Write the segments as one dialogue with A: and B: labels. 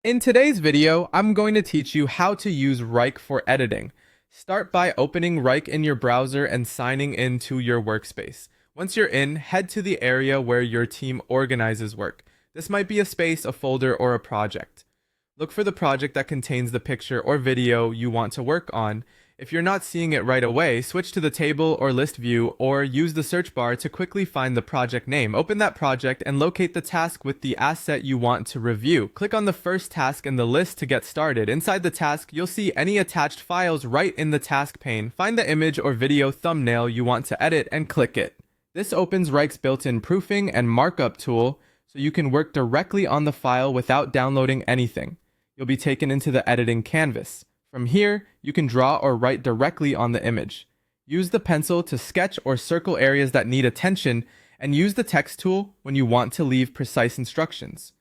A: In today's video, I'm going to teach you how to use Wrike for editing. Start by opening Wrike in your browser and signing into your workspace. Once you're in, head to the area where your team organizes work. This might be a space, a folder, or a project. Look for the project that contains the picture or video you want to work on. If you're not seeing it right away, switch to the table or list view or use the search bar to quickly find the project name. Open that project and locate the task with the asset you want to review. Click on the first task in the list to get started. Inside the task, you'll see any attached files right in the task pane. Find the image or video thumbnail you want to edit and click it. This opens Wrike's built-in proofing and markup tool so you can work directly on the file without downloading anything. You'll be taken into the editing canvas. From here, you can draw or write directly on the image. Use the pencil to sketch or circle areas that need attention, and use the text tool when you want to leave precise instructions.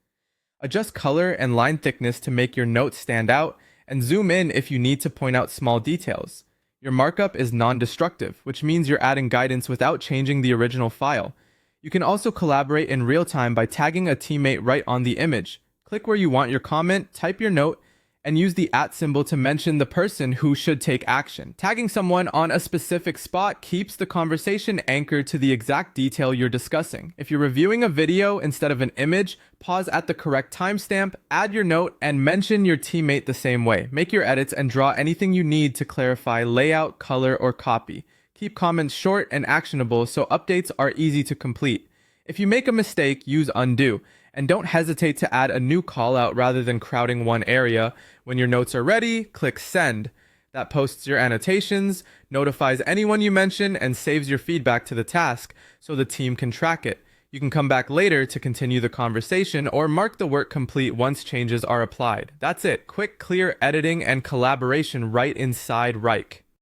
A: Adjust color and line thickness to make your notes stand out, and zoom in if you need to point out small details. Your markup is non-destructive, which means you're adding guidance without changing the original file. You can also collaborate in real time by tagging a teammate right on the image. Click where you want your comment, type your note, and use the @ symbol to mention the person who should take action. Tagging someone on a specific spot keeps the conversation anchored to the exact detail you're discussing. If you're reviewing a video instead of an image, pause at the correct timestamp, add your note, and mention your teammate the same way. Make your edits and draw anything you need to clarify layout, color, or copy. Keep comments short and actionable so updates are easy to complete. If you make a mistake, use undo. And don't hesitate to add a new callout rather than crowding one area. When your notes are ready, click send. That posts your annotations, notifies anyone you mention, and saves your feedback to the task so the team can track it. You can come back later to continue the conversation or mark the work complete once changes are applied. That's it. Quick, clear editing and collaboration right inside Wrike.